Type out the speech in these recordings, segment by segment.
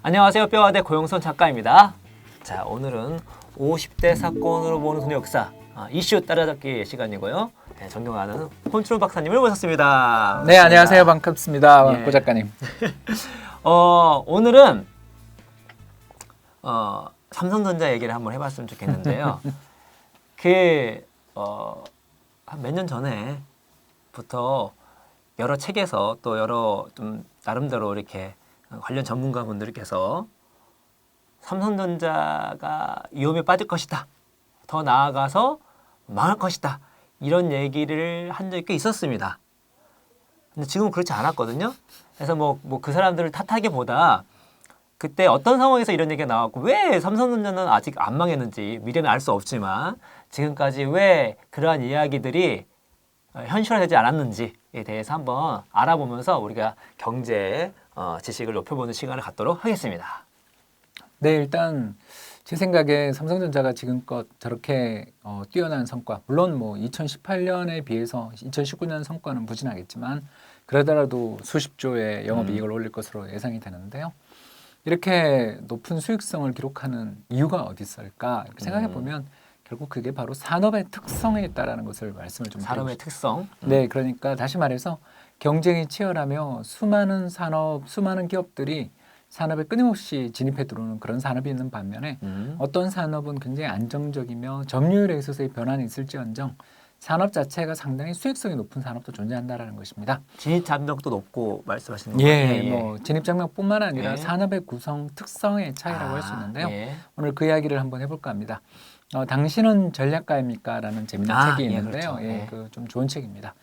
안녕하세요. 뼈아대 고용선 작가입니다. 자, 오늘은 50대 사건으로 보는 돈의 역사 이슈 따라잡기 시간이고요. 네, 존경하는 혼춘 박사님을 모셨습니다. 네, 안녕하세요. 반갑습니다. 예. 고 작가님. 오늘은 삼성전자 얘기를 한번 해봤으면 좋겠는데요. 한 몇 년 전에부터 여러 책에서 또 여러 좀 나름대로 이렇게 관련 전문가분들께서 삼성전자가 위험에 빠질 것이다. 더 나아가서 망할 것이다. 이런 얘기를 한 적이 꽤 있었습니다. 근데 지금은 그렇지 않았거든요. 그래서 뭐 그 사람들을 탓하기보다 그때 어떤 상황에서 이런 얘기가 나왔고 왜 삼성전자는 아직 안 망했는지 미래는 알 수 없지만 지금까지 왜 그러한 이야기들이 현실화되지 않았는지에 대해서 한번 알아보면서 우리가 경제 지식을 높여보는 시간을 갖도록 하겠습니다. 네, 일단 제 생각에 삼성전자가 지금껏 저렇게 뛰어난 성과, 물론 뭐 2018년에 비해서 2019년 성과는 부진하겠지만 그러더라도 수십조의 영업이익을 올릴 것으로 예상이 되는데요. 이렇게 높은 수익성을 기록하는 이유가 어디 있을까 이렇게 생각해 보면 결국 그게 바로 산업의 특성에 있다라는 것을 말씀을 좀 산업의 특성. 네, 그러니까 다시 말해서 경쟁이 치열하며 수많은 기업들이 산업에 끊임없이 진입해 들어오는 그런 산업이 있는 반면에 어떤 산업은 굉장히 안정적이며 점유율에 있어서의 변화는 있을지언정 산업 자체가 상당히 수익성이 높은 산업도 존재한다라는 것입니다. 진입 장벽도 높고 말씀하시는 예, 거예요. 뭐 진입 장벽뿐만 아니라 예. 산업의 구성 특성의 차이라고 할 수 있는데요. 예. 오늘 그 이야기를 한번 해볼까 합니다. 당신은 전략가입니까?라는 재미있는 책이 있는데요. 그렇죠. 예, 그 좀 좋은 책입니다.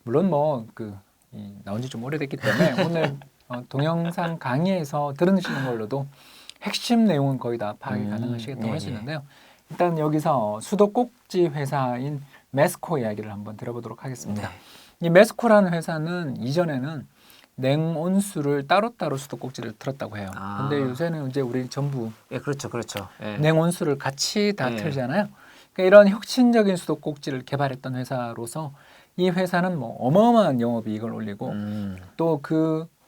물론 나온 지 좀 오래됐기 때문에 오늘 동영상 강의에서 들으시는 걸로도 핵심 내용은 거의 다 파악이 가능하시겠다고 할 수 있는데요. 일단 여기서 수도꼭지 회사인 메스코 이야기를 한번 들어보도록 하겠습니다. 이 메스코라는 회사는 이전에는 냉온수를 따로따로 수도꼭지를 틀었다고 해요. 근데 요새는 이제 우리 전부 그렇죠. 예. 냉온수를 같이 다 예. 틀잖아요. 그러니까 이런 혁신적인 수도꼭지를 개발했던 회사로서 이 회사는 뭐 어마어마한 영업이익을 올리고 또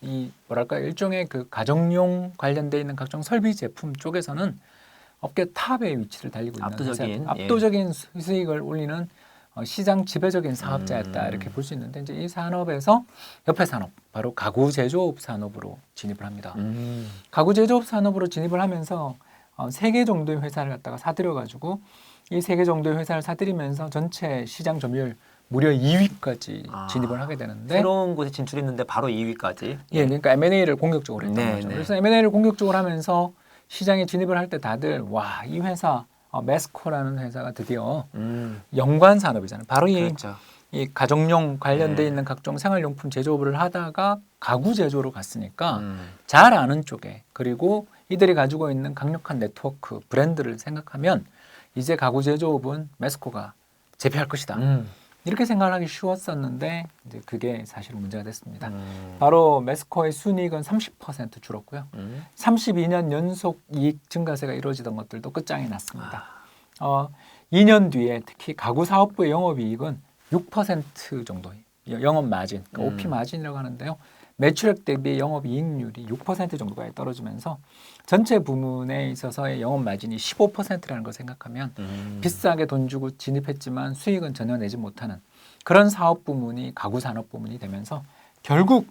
일종의 그 가정용 관련돼 있는 각종 설비 제품 쪽에서는 업계 탑의 위치를 달리고 있는 압도적인 수익을 올리는 시장 지배적인 사업자였다 이렇게 볼 수 있는데 이제 이 산업에서 옆에 산업 바로 가구 제조업 산업으로 진입을 합니다. 가구 제조업 산업으로 진입을 하면서 3개 정도의 회사를 갖다가 사들여 가지고 이 3개 정도의 회사를 사들이면서 전체 시장 점유율 무려 2위까지 진입을 하게 되는데 새로운 곳에 진출했는데 바로 2위까지. 예, 그러니까 M&A를 공격적으로 했던 거죠. 그래서 M&A를 공격적으로 하면서 시장에 진입을 할 때 다들 와, 이 회사 메스코라는 회사가 드디어 연관 산업이잖아요. 바로 그렇죠. 이 가정용 관련돼 있는 각종 생활용품 제조업을 하다가 가구 제조로 갔으니까 잘 아는 쪽에 그리고 이들이 가지고 있는 강력한 네트워크 브랜드를 생각하면 이제 가구 제조업은 메스코가 제패할 것이다. 이렇게 생각하기 쉬웠었는데 이제 그게 사실 문제가 됐습니다. 바로 메스코의 순이익은 30% 줄었고요. 32년 연속 이익 증가세가 이루어지던 것들도 끝장이 났습니다. 2년 뒤에 특히 가구 사업부의 영업이익은 6% 정도 영업 마진, 그러니까 OP 마진이라고 하는데요. 매출액 대비 영업이익률이 6% 정도가 떨어지면서 전체 부문에 있어서의 영업 마진이 15%라는 걸 생각하면 비싸게 돈 주고 진입했지만 수익은 전혀 내지 못하는 그런 사업 부문이 가구 산업 부문이 되면서 결국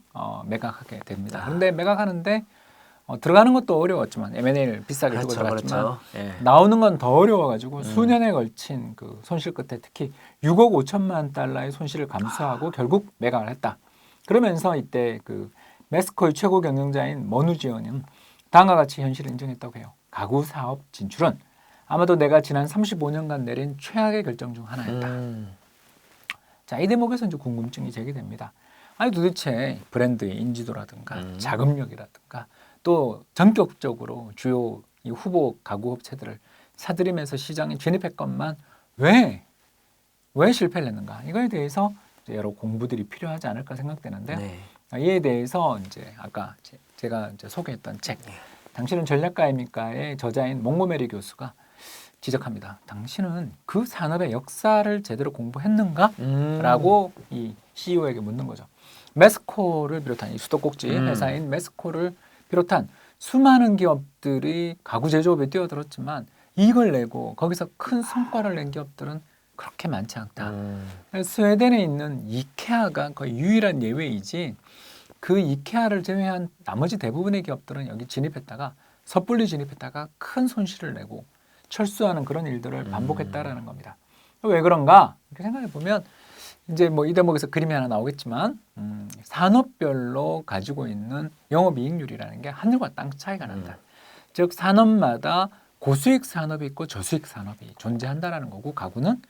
매각하게 됩니다. 그런데 매각하는데 들어가는 것도 어려웠지만 M&A를 비싸게 주고 들어갔지만 나오는 건 더 어려워가지고 수년에 걸친 그 손실 끝에 특히 6억 5천만 달러의 손실을 감수하고 결국 매각을 했다. 그러면서 이때 그 메스코의 최고 경영자인 머누지원은 다음과 같이 현실을 인정했다고 해요. 가구 사업 진출은 아마도 내가 지난 35년간 내린 최악의 결정 중 하나였다. 자, 이 대목에서 이제 궁금증이 제기됩니다. 아니 도대체 브랜드의 인지도라든가 자금력이라든가 또 전격적으로 주요 이 후보 가구 업체들을 사들이면서 시장에 진입했건만 왜 실패를 했는가? 이거에 대해서 여러 공부들이 필요하지 않을까 생각되는데 이에 대해서 이제 아까 제가 이제 소개했던 책 당신은 전략가입니까의 저자인 몽고메리 교수가 지적합니다. 당신은 그 산업의 역사를 제대로 공부했는가? 라고 이 CEO에게 묻는 거죠. 메스코를 비롯한 이 수도꼭지 회사인 메스코를 비롯한 수많은 기업들이 가구 제조업에 뛰어들었지만 이익을 내고 거기서 큰 성과를 낸 기업들은 그렇게 많지 않다. 스웨덴에 있는 이케아가 거의 유일한 예외이지 그 이케아를 제외한 나머지 대부분의 기업들은 여기 진입했다가 섣불리 진입했다가 큰 손실을 내고 철수하는 그런 일들을 반복했다라는 겁니다. 왜 그런가? 이렇게 생각해 보면 이제 뭐 이 대목에서 그림이 하나 나오겠지만 산업별로 가지고 있는 영업이익률이라는 게 하늘과 땅 차이가 난다. 즉 산업마다 고수익 산업이 있고 저수익 산업이 존재한다라는 거고 가구는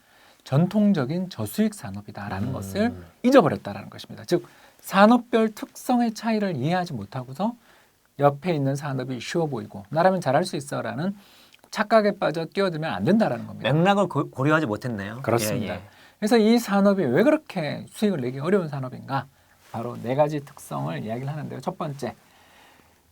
전통적인 저수익 산업이다라는 것을 잊어버렸다라는 것입니다. 즉 산업별 특성의 차이를 이해하지 못하고서 옆에 있는 산업이 쉬워 보이고 나라면 잘할 수 있어라는 착각에 빠져 뛰어들면 안 된다라는 겁니다. 맥락을 고려하지 못했네요. 그렇습니다. 예, 예. 그래서 이 산업이 왜 그렇게 수익을 내기 어려운 산업인가? 바로 네 가지 특성을 이야기를 하는데요. 첫 번째,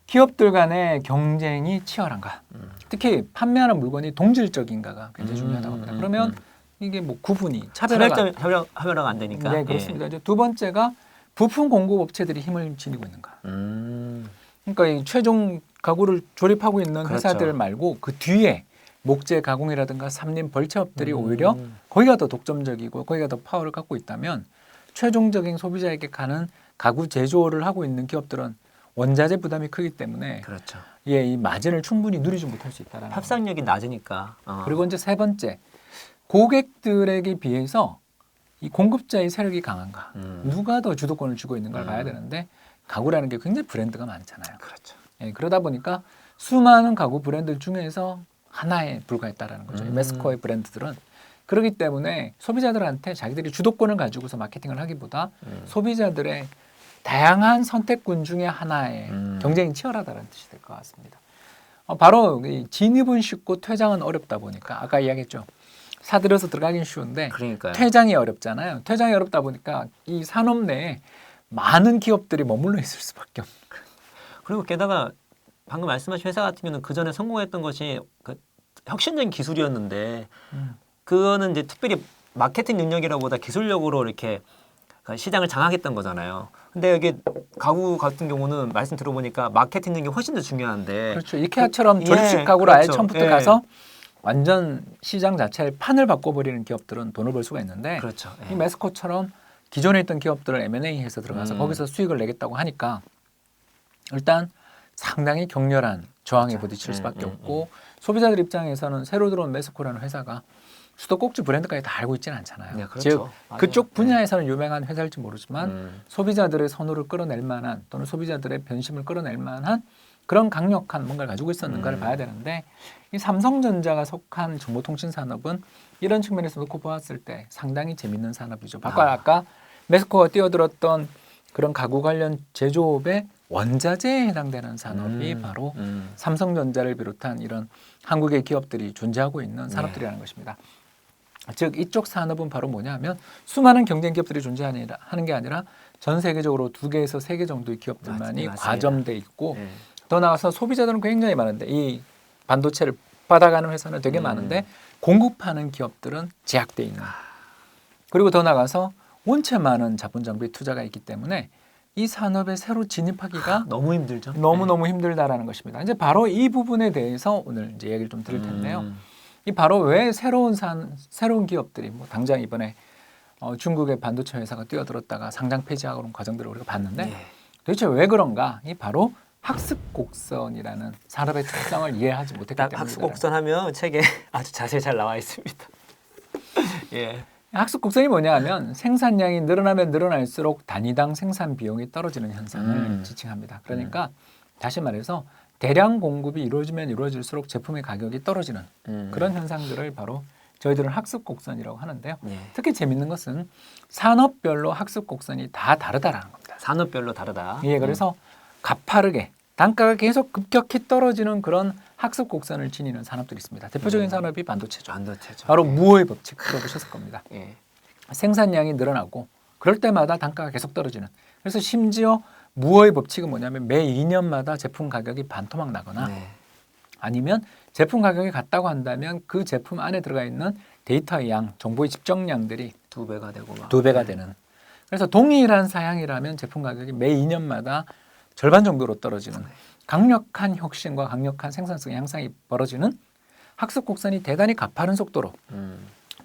기업들 간의 경쟁이 치열한가? 특히 판매하는 물건이 동질적인가가 굉장히 중요하다고 합니다. 그러면 이게 뭐 구분이 차별화가 차별화가 안 되니까. 네, 그렇습니다. 이제 두 번째가 부품 공급 업체들이 힘을 지니고 있는가? 그러니까 이 최종 가구를 조립하고 있는 그렇죠. 회사들 말고 그 뒤에 목재 가공이라든가 삼림 벌채업들이 오히려 거기가 더 독점적이고 거기가 더 파워를 갖고 있다면 최종적인 소비자에게 가는 가구 제조를 하고 있는 기업들은 원자재 부담이 크기 때문에 그렇죠. 예, 이 마진을 충분히 누리지 못할 수 있다라는 거죠. 협상력이 낮으니까. 그리고 이제 세 번째, 고객들에게 비해서 이 공급자의 세력이 강한가? 누가 더 주도권을 쥐고 있는 걸 봐야 되는데 가구라는 게 굉장히 브랜드가 많잖아요. 그렇죠. 예, 그러다 보니까 수많은 가구 브랜드 중에서 하나에 불과했다라는 거죠. 이 매스코의 브랜드들은 그렇기 때문에 소비자들한테 자기들이 주도권을 가지고서 마케팅을 하기보다 소비자들의 다양한 선택군 중에 하나의 경쟁이 치열하다는 뜻이 될 것 같습니다. 바로 이 진입은 쉽고 퇴장은 어렵다 보니까 아까 이야기했죠. 사들여서 들어가긴 쉬운데 그러니까요. 퇴장이 어렵잖아요. 퇴장이 어렵다 보니까 이 산업 내에 많은 기업들이 머물러 있을 수밖에 없는. 그리고 게다가 방금 말씀하신 회사 같은 경우는 그 전에 성공했던 것이 그 혁신적인 기술이었는데 그거는 이제 특별히 마케팅 능력이라보다 기술력으로 이렇게 시장을 장악했던 거잖아요. 근데 여기 가구 같은 경우는 말씀 들어보니까 마케팅 능력이 훨씬 더 중요한데. 그렇죠. 이케아처럼 예, 조립식 가구를 아예 그렇죠. 처음부터 예. 가서 완전 시장 자체의 판을 바꿔버리는 기업들은 돈을 벌 수가 있는데 그렇죠. 예. 이 메스코처럼 기존에 있던 기업들을 M&A해서 들어가서 거기서 수익을 내겠다고 하니까 일단 상당히 격렬한 저항에 그렇죠. 부딪힐 수밖에 없고 소비자들 입장에서는 새로 들어온 메스코라는 회사가 수도꼭지 브랜드까지 다 알고 있지는 않잖아요. 네, 그렇죠. 즉 맞아요. 그쪽 네. 분야에서는 유명한 회사일지 모르지만 소비자들의 선호를 끌어낼 만한 또는 소비자들의 변심을 끌어낼 만한 그런 강력한 뭔가를 가지고 있었는가를 봐야 되는데 이 삼성전자가 속한 정보통신 산업은 이런 측면에서 놓고 보았을 때 상당히 재밌는 산업이죠. 아까 메스코가 뛰어들었던 그런 가구 관련 제조업의 원자재에 해당되는 산업이 바로 삼성전자를 비롯한 이런 한국의 기업들이 존재하고 있는 산업들이라는 것입니다. 즉 이쪽 산업은 바로 뭐냐면 수많은 경쟁 기업들이 존재하는 게 아니라 전 세계적으로 2개에서 3개 정도의 기업들만이 맞습니다. 과점돼 있고 네. 더 나아가서 소비자들은 굉장히 많은데 이 반도체를 받아가는 회사는 되게 많은데 공급하는 기업들은 제약돼 있는. 그리고 더 나아가서 원체 많은 자본 장비 투자가 있기 때문에 이 산업에 새로 진입하기가 너무 힘들죠. 너무너무 힘들다라는 것입니다. 이제 바로 이 부분에 대해서 오늘 이제 얘기를 좀 드릴 텐데요. 이 바로 왜 새로운 기업들이 뭐 당장 이번에 중국의 반도체 회사가 뛰어들었다가 상장 폐지하고 그런 과정들을 우리가 봤는데 네. 도대체 왜 그런가? 이 바로 학습 곡선이라는 산업의 특성을 이해하지 못했기 때문입니다. 학습 곡선하면 책에 아주 자세히 잘 나와 있습니다. 예. 학습 곡선이 뭐냐 하면 생산량이 늘어나면 늘어날수록 단위당 생산 비용이 떨어지는 현상을 지칭합니다. 그러니까 다시 말해서 대량 공급이 이루어지면 이루어질수록 제품의 가격이 떨어지는 그런 현상들을 바로 저희들은 학습 곡선이라고 하는데요. 예. 특히 재밌는 것은 산업별로 학습 곡선이 다 다르다라는 겁니다. 산업별로 다르다. 예, 그래서 가파르게 단가가 계속 급격히 떨어지는 그런 학습 곡선을 지니는 산업들이 있습니다. 대표적인 산업이 반도체죠. 반도체죠. 바로 무어의 법칙 들어보셨을 겁니다. 예. 생산량이 늘어나고 그럴 때마다 단가가 계속 떨어지는. 그래서 심지어 무어의 법칙은 뭐냐면 매 2년마다 제품 가격이 반토막 나거나 네. 아니면 제품 가격이 같다고 한다면 그 제품 안에 들어가 있는 데이터의 양, 정보의 집정량들이 2배가 되고 막. 2배가 되는. 그래서 동일한 사양이라면 제품 가격이 매 2년마다 절반 정도로 떨어지는 강력한 혁신과 강력한 생산성의 향상이 벌어지는 학습 곡선이 대단히 가파른 속도로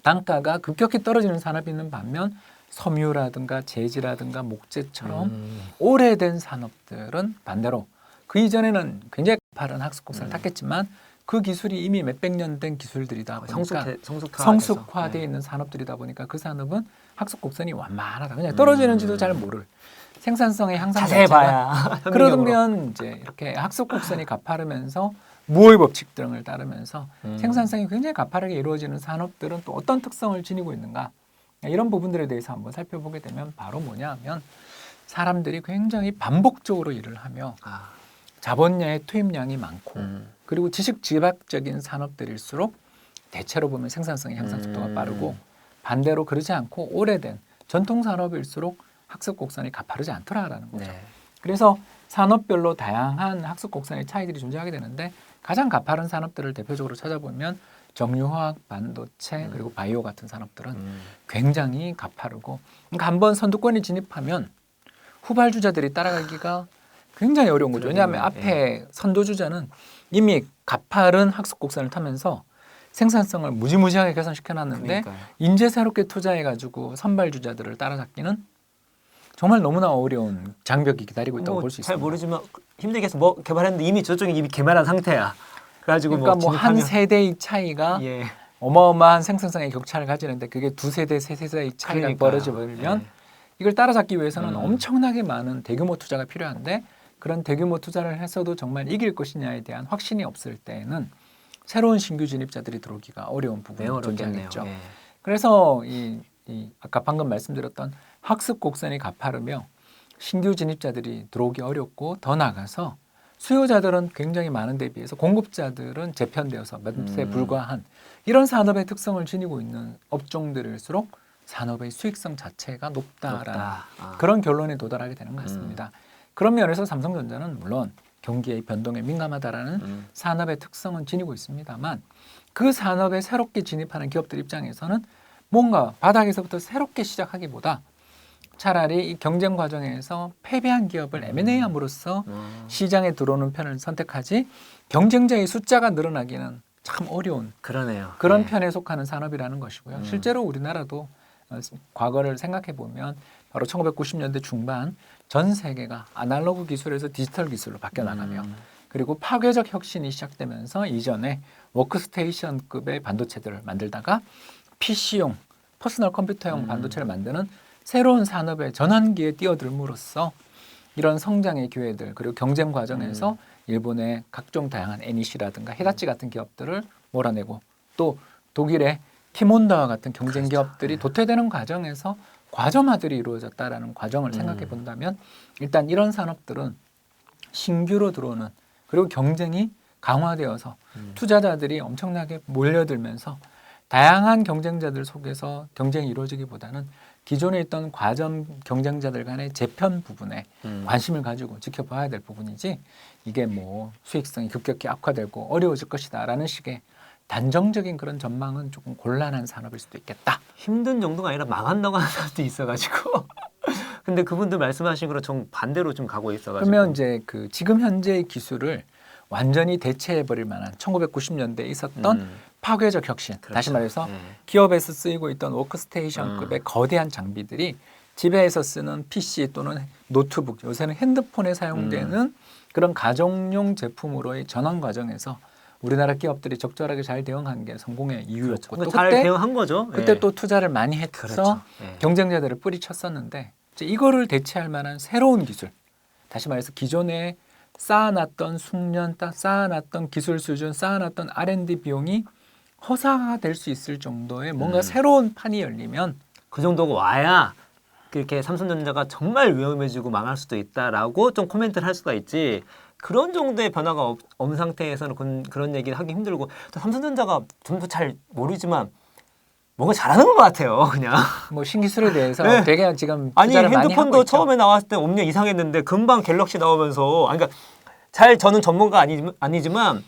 단가가 급격히 떨어지는 산업이 있는 반면 섬유라든가 제지라든가 목재처럼 오래된 산업들은 반대로 그 이전에는 굉장히 가파른 학습 곡선을 탔겠지만 그 기술이 이미 몇백 년 된 기술들이다 보니까 성숙화되어 있는 산업들이다 보니까 그 산업은 학습 곡선이 완만하다. 그냥 떨어지는지도 잘 모를 생산성의 향상 자세히 자체가 봐야 그러면 이제 이렇게 학습 곡선이 가파르면서 무의 법칙 등을 따르면서 생산성이 굉장히 가파르게 이루어지는 산업들은 또 어떤 특성을 지니고 있는가 이런 부분들에 대해서 한번 살펴보게 되면 바로 뭐냐 하면 사람들이 굉장히 반복적으로 일을 하며 자본량의 투입량이 많고 그리고 지식 집약적인 산업들일수록 대체로 보면 생산성의 향상 속도가 빠르고 반대로 그러지 않고 오래된 전통 산업일수록 학습 곡선이 가파르지 않더라라는 거죠. 네. 그래서 산업별로 다양한 학습 곡선의 차이들이 존재하게 되는데 가장 가파른 산업들을 대표적으로 찾아보면 정유화학, 반도체 그리고 바이오 같은 산업들은 굉장히 가파르고 그러니까 한번 선두권에 진입하면 후발주자들이 따라가기가 굉장히 어려운 거죠. 왜냐하면 앞에 선도주자는 이미 가파른 학습 곡선을 타면서 생산성을 무지무지하게 개선시켜놨는데 인재 새롭게 투자해가지고 선발주자들을 따라잡기는 정말 너무나 어려운 장벽이 기다리고 있다고 볼 수 있습니다. 잘 모르지만 힘들게 해서 뭐 개발했는데 이미 저쪽이 이미 개발한 상태야. 그래가지고 그러니까 뭐 한 세대의 차이가 어마어마한 생산성의 격차를 가지는데 그게 두 세대, 세 세대의 차이가 벌어져 버리면 이걸 따라잡기 위해서는 엄청나게 많은 대규모 투자가 필요한데 그런 대규모 투자를 했어도 정말 이길 것이냐에 대한 확신이 없을 때에는 새로운 신규 진입자들이 들어오기가 어려운 부분이 존재하겠죠. 그래서 이 아까 방금 말씀드렸던 학습 곡선이 가파르며 신규 진입자들이 들어오기 어렵고 더 나아가서 수요자들은 굉장히 많은 데 비해서 공급자들은 재편되어서 몇세 불과한 이런 산업의 특성을 지니고 있는 업종들일수록 산업의 수익성 자체가 높다라는 그런 결론에 도달하게 되는 것 같습니다. 그런 면에서 삼성전자는 물론 경기의 변동에 민감하다라는 산업의 특성은 지니고 있습니다만 그 산업에 새롭게 진입하는 기업들 입장에서는 뭔가 바닥에서부터 새롭게 시작하기보다 차라리 이 경쟁 과정에서 패배한 기업을 M&A함으로써 시장에 들어오는 편을 선택하지 경쟁자의 숫자가 늘어나기는 참 어려운 그런 편에 속하는 산업이라는 것이고요. 실제로 우리나라도 과거를 생각해 보면 바로 1990년대 중반 전 세계가 아날로그 기술에서 디지털 기술로 바뀌어 나가며 그리고 파괴적 혁신이 시작되면서 이전에 워크스테이션급의 반도체들을 만들다가 PC용, 퍼스널 컴퓨터용 반도체를 만드는 새로운 산업의 전환기에 뛰어들므로써 이런 성장의 기회들 그리고 경쟁 과정에서 일본의 각종 다양한 애니시라든가 히다치 같은 기업들을 몰아내고 또 독일의 키몬다와 같은 경쟁 기업들이 도태되는 과정에서 과점화들이 이루어졌다라는 과정을 생각해 본다면 일단 이런 산업들은 신규로 들어오는 그리고 경쟁이 강화되어서 투자자들이 엄청나게 몰려들면서 다양한 경쟁자들 속에서 경쟁이 이루어지기보다는 기존에 있던 과점 경쟁자들 간의 재편 부분에 관심을 가지고 지켜봐야 될 부분이지 이게 뭐 수익성이 급격히 악화되고 어려워질 것이다라는 식의 단정적인 그런 전망은 조금 곤란한 산업일 수도 있겠다. 힘든 정도가 아니라 망한다고 하는 사람도 있어가지고 근데 그분들 말씀하신 거랑 정 반대로 좀 가고 있어가지고 그러면 이제 그 지금 현재의 기술을 완전히 대체해버릴 만한 1990년대에 있었던 파괴적 혁신 다시 말해서 기업에서 쓰이고 있던 워크스테이션급의 거대한 장비들이 집에서 쓰는 PC 또는 노트북 요새는 핸드폰에 사용되는 그런 가정용 제품으로의 전환 과정에서 우리나라 기업들이 적절하게 잘 대응한 게 성공의 이유였고 또 잘 대응한 거죠. 그때 또 투자를 많이 해서 경쟁자들을 뿌리쳤었는데 이제 이거를 대체할 만한 새로운 기술 다시 말해서 기존에 쌓아놨던 숙련, 쌓아놨던 기술 수준, 쌓아놨던 R&D 비용이 허사가 될 수 있을 정도의 뭔가 새로운 판이 열리면 그 정도가 와야 그렇게 삼성전자가 정말 위험해지고 망할 수도 있다라고 좀 코멘트를 할 수가 있지. 그런 정도의 변화가 없는 상태에서는 그런 얘기를 하기 힘들고 또 삼성전자가 전부 잘 모르지만 뭔가 잘하는 것 같아요. 그냥 뭐 신기술에 대해서 되게 지금 아니 투자를 많이 하고 핸드폰도 있죠. 처음에 나왔을 때 엄청 이상했는데 금방 갤럭시 나오면서 그러니까 잘 저는 전문가 아니지만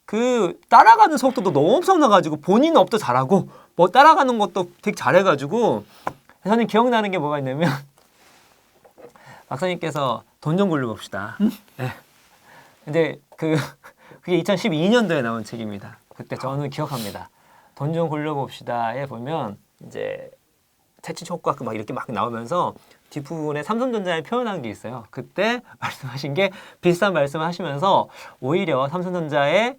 그 따라가는 속도도 너무 엄청나가지고 본인 업도 잘하고 뭐 따라가는 것도 되게 잘해가지고 저는 기억나는 게 뭐가 있냐면 박사님께서 돈 좀 굴려봅시다. 네. 근데 그게 2012년도에 나온 책입니다. 그때 저는 기억합니다. 돈 좀 굴려봅시다에 보면 이제 퇴치 효과 막 이렇게 막 나오면서 뒷부분에 삼성전자에 표현한 게 있어요. 그때 말씀하신 게 비슷한 말씀을 하시면서 오히려 삼성전자의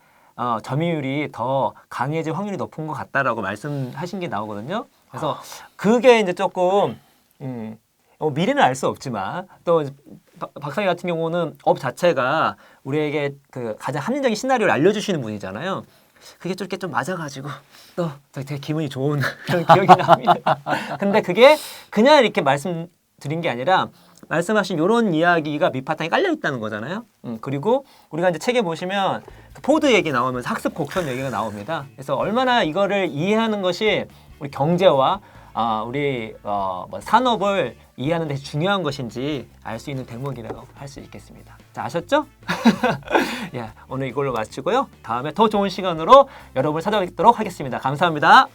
점유율이 더 강해질 확률이 높은 것 같다라고 말씀하신 게 나오거든요. 그래서 그게 이제 조금 미래는 알 수 없지만 또 박사님 같은 경우는 업 자체가 우리에게 그 가장 합리적인 시나리오를 알려주시는 분이잖아요. 그게 좀 이렇게 좀 맞아가지고 또 되게 기분이 좋은 그런 기억이 납니다. 근데 그게 그냥 이렇게 말씀드린 게 아니라 말씀하신 이런 이야기가 밑바탕에 깔려 있다는 거잖아요. 그리고 우리가 이제 책에 보시면 그 포드 얘기 나오면서 학습 곡선 얘기가 나옵니다. 그래서 얼마나 이거를 이해하는 것이 우리 경제와 우리 산업을 이해하는 데 중요한 것인지 알 수 있는 대목이라고 할 수 있겠습니다. 자, 아셨죠? 예, 오늘 이걸로 마치고요. 다음에 더 좋은 시간으로 여러분을 찾아뵙도록 하겠습니다. 감사합니다.